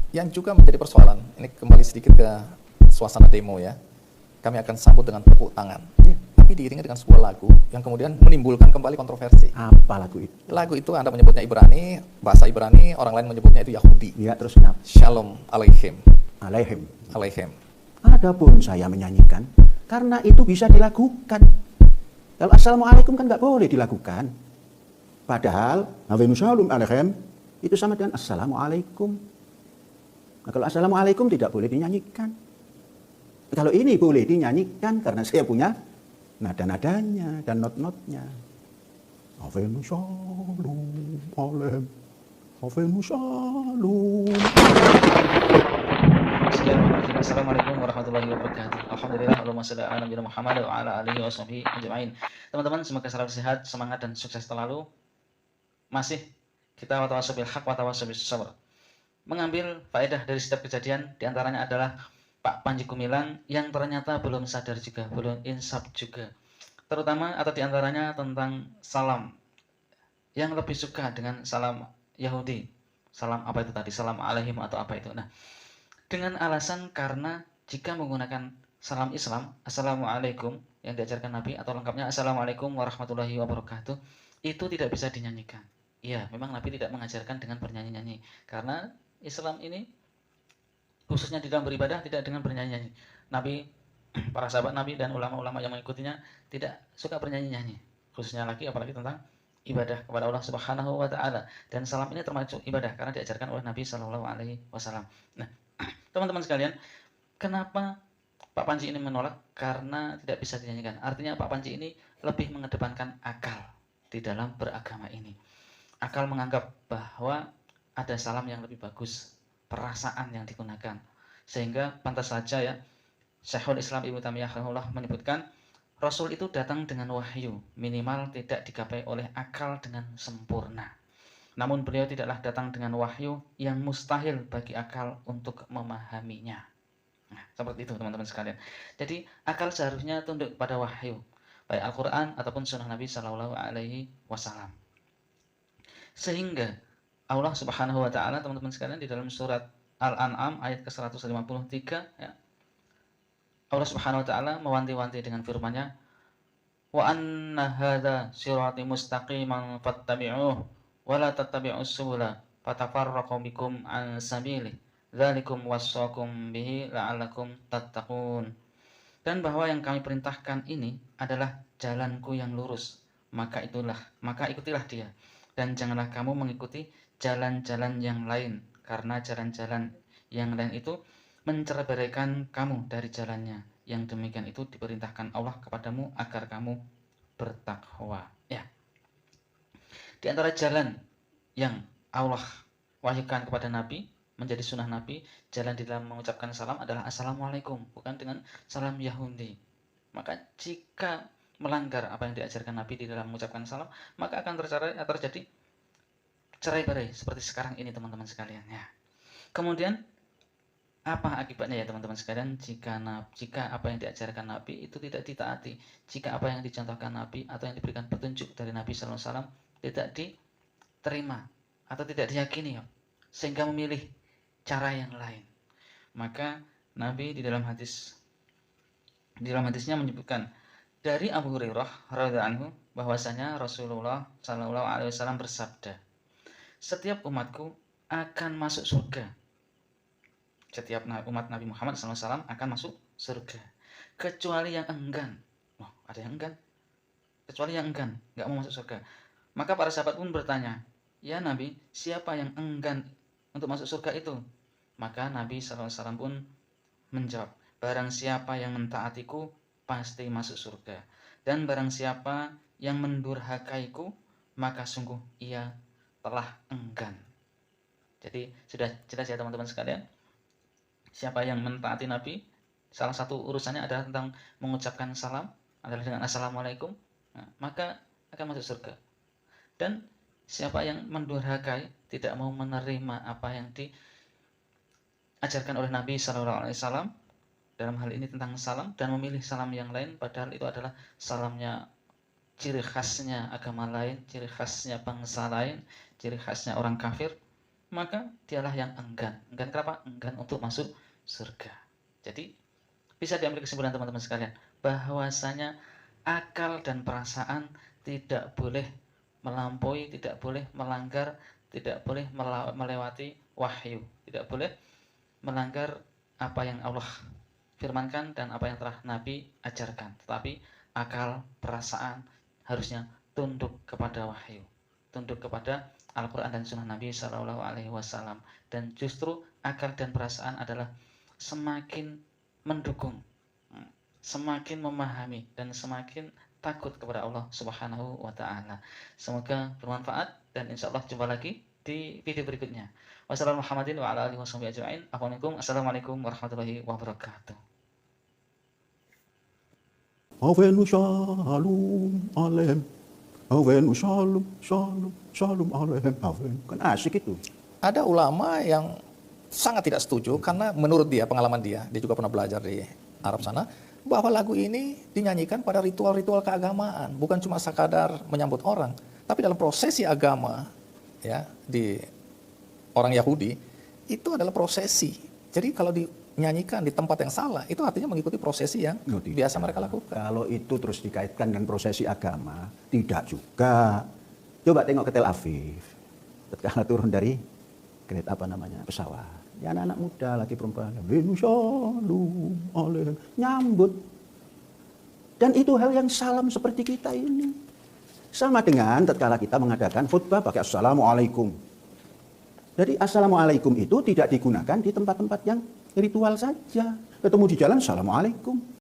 Yang juga menjadi persoalan, ini kembali sedikit ke suasana demo ya. Kami akan sambut dengan tepuk tangan. Tapi diiringi dengan sebuah lagu yang kemudian menimbulkan kembali kontroversi. Apa lagu itu? Lagu itu Anda menyebutnya Ibrani, bahasa Ibrani, orang lain menyebutnya itu Yahudi. Ya, terus kenapa? Shalom Aleichem. Alaihim. Aleichem. Adapun saya menyanyikan, karena itu bisa dilakukan. Kalau Assalamualaikum kan nggak boleh dilakukan. Padahal, Nawaitu Shalom Alaihim, itu sama dengan Assalamualaikum. Nah, kalau Assalamualaikum tidak boleh dinyanyikan. Kalau ini boleh dinyanyikan karena saya punya nada-nadanya dan not-notnya. Nawaitu Shalom Alaihim. Nawaitu Shalom. Bismillahirrahmanirrahim. Assalamualaikum warahmatullahi wabarakatuh. Alhamdulillah, Allahumma shalli ala nabiyina Muhammad wa ala alihi wa sahbihi ajma'in. Teman-teman, semoga selalu sehat, semangat dan sukses selalu. Masih kita watawasau bil haq watawasau bis sabr. Mengambil faedah dari setiap kejadian, diantaranya adalah Pak Panji Gumilang yang ternyata belum sadar juga, belum insaf juga. Terutama atau diantaranya tentang salam, yang lebih suka dengan salam Yahudi. Salam apa itu tadi? Salam alaihim atau apa itu? Nah, dengan alasan karena jika menggunakan salam Islam, Assalamualaikum, yang diajarkan Nabi, atau lengkapnya Assalamualaikum warahmatullahi wabarakatuh, itu tidak bisa dinyanyikan. Iya, memang Nabi tidak mengajarkan dengan bernyanyi-nyanyi, karena Islam ini khususnya di dalam beribadah tidak dengan bernyanyi-nyanyi. Nabi, para sahabat Nabi dan ulama-ulama yang mengikutinya tidak suka bernyanyi-nyanyi, khususnya lagi apalagi tentang ibadah kepada Allah Subhanahu wa taala. Dan salam ini termasuk ibadah karena diajarkan oleh Nabi Shallallahu alaihi wasallam. Nah, teman-teman sekalian, kenapa Pak Panji ini menolak? Karena tidak bisa dinyanyikan. Artinya Pak Panji ini lebih mengedepankan akal di dalam beragama ini. Akal menganggap bahwa ada salam yang lebih bagus, perasaan yang digunakan. Sehingga pantas saja ya, Syekhul Islam Ibnu Taimiyah rahimahullah menyebutkan, Rasul itu datang dengan wahyu, minimal tidak digapai oleh akal dengan sempurna. Namun beliau tidaklah datang dengan wahyu yang mustahil bagi akal untuk memahaminya. Nah, seperti itu teman-teman sekalian. Jadi akal seharusnya tunduk pada wahyu, baik Al-Quran ataupun sunnah Nabi Shallallahu alaihi wasallam. Sehingga Allah Subhanahu wa taala, teman-teman sekalian, di dalam surat Al-An'am ayat ke-153 ya, Allah Subhanahu wa taala mewanti-wanti dengan firman-Nya, wa anna hadza sirati mustaqiman fattabi'uhu wa la tattabi'us subula fatafarraqu bikum an sabili dzalikum wassaqum bihi la'allakum tattaqun. Dan bahwa yang kami perintahkan ini adalah jalanku yang lurus, maka ikutilah dia, dan janganlah kamu mengikuti jalan-jalan yang lain, karena jalan-jalan yang lain itu menceraikan kamu dari jalannya. Yang demikian itu diperintahkan Allah kepadamu agar kamu bertakwa. Ya, di antara jalan yang Allah wahyukan kepada Nabi, menjadi sunnah Nabi, jalan di dalam mengucapkan salam adalah Assalamualaikum, bukan dengan salam Yahudi. Maka jika melanggar apa yang diajarkan Nabi di dalam mengucapkan salam, maka akan terjadi cerai-berai seperti sekarang ini teman-teman sekalian ya. Kemudian apa akibatnya ya teman-teman sekalian, jika apa yang diajarkan Nabi itu tidak ditaati, jika apa yang dicontohkan Nabi atau yang diberikan petunjuk dari Nabi Sallallahu Alaihi Wasallam tidak diterima atau tidak diyakini ya, sehingga memilih cara yang lain. Maka Nabi di dalam hadisnya menyebutkan dari Abu Hurairah radhiyallahu anhu bahwasanya Rasulullah Sallallahu Alaihi Wasallam bersabda, setiap umatku akan masuk surga. Setiap umat Nabi Muhammad SAW akan masuk surga, kecuali yang enggan. Oh, ada yang enggan? Kecuali yang enggan, nggak mau masuk surga. Maka para sahabat pun bertanya, ya Nabi, siapa yang enggan untuk masuk surga itu? Maka Nabi SAW pun menjawab, barang siapa yang mentaatiku pasti masuk surga, dan barang siapa yang mendurhakaiku maka sungguh ia telah enggan. Jadi sudah jelas ya teman-teman sekalian, siapa yang mentaati Nabi, salah satu urusannya adalah tentang mengucapkan salam, adalah dengan Assalamualaikum, nah, maka akan masuk surga. Dan siapa yang mendurhakai, tidak mau menerima apa yang diajarkan oleh Nabi SAW dalam hal ini tentang salam, dan memilih salam yang lain, padahal itu adalah salamnya, ciri khasnya agama lain, ciri khasnya bangsa lain, ciri khasnya orang kafir, maka dialah yang enggan. Enggan kenapa? Enggan untuk masuk surga. Jadi bisa diambil kesimpulan teman-teman sekalian bahwasanya akal dan perasaan tidak boleh melampaui, tidak boleh melanggar, tidak boleh melewati wahyu, tidak boleh melanggar apa yang Allah firmankan dan apa yang telah Nabi ajarkan. Tetapi akal, perasaan harusnya tunduk kepada wahyu, tunduk kepada Al-Quran dan Sunnah Nabi Shallallahu Alaihi Wasallam. Dan justru akal dan perasaan adalah semakin mendukung, semakin memahami dan semakin takut kepada Allah Subhanahu wa Ta'ala. Semoga bermanfaat dan insya Allah jumpa lagi di video berikutnya. Wassalamualaikum warahmatullahi wabarakatuh. Avenu shalom aleichem. Avenu shalom, shalom, shalom aleichem. Avenu. Kan asik itu. Ada ulama yang sangat tidak setuju karena menurut dia, pengalaman dia juga pernah belajar di Arab sana, bahwa lagu ini dinyanyikan pada ritual-ritual keagamaan, bukan cuma sekadar menyambut orang, tapi dalam prosesi agama ya di orang Yahudi itu adalah prosesi. Jadi kalau dinyanyikan di tempat yang salah, itu artinya mengikuti prosesi yang biasa mereka lakukan. Kalau itu terus dikaitkan dengan prosesi agama, tidak juga. Coba tengok ke Tel Aviv. Ketika turun dari kereta pesawat. Ya anak-anak muda, laki perempuan, shalom aleichem, nyambut. Dan itu hal yang salam seperti kita ini. Sama dengan tatkala kita mengadakan khutbah pakai assalamualaikum. Jadi assalamualaikum itu tidak digunakan di tempat-tempat yang ritual saja. Ketemu di jalan, assalamualaikum.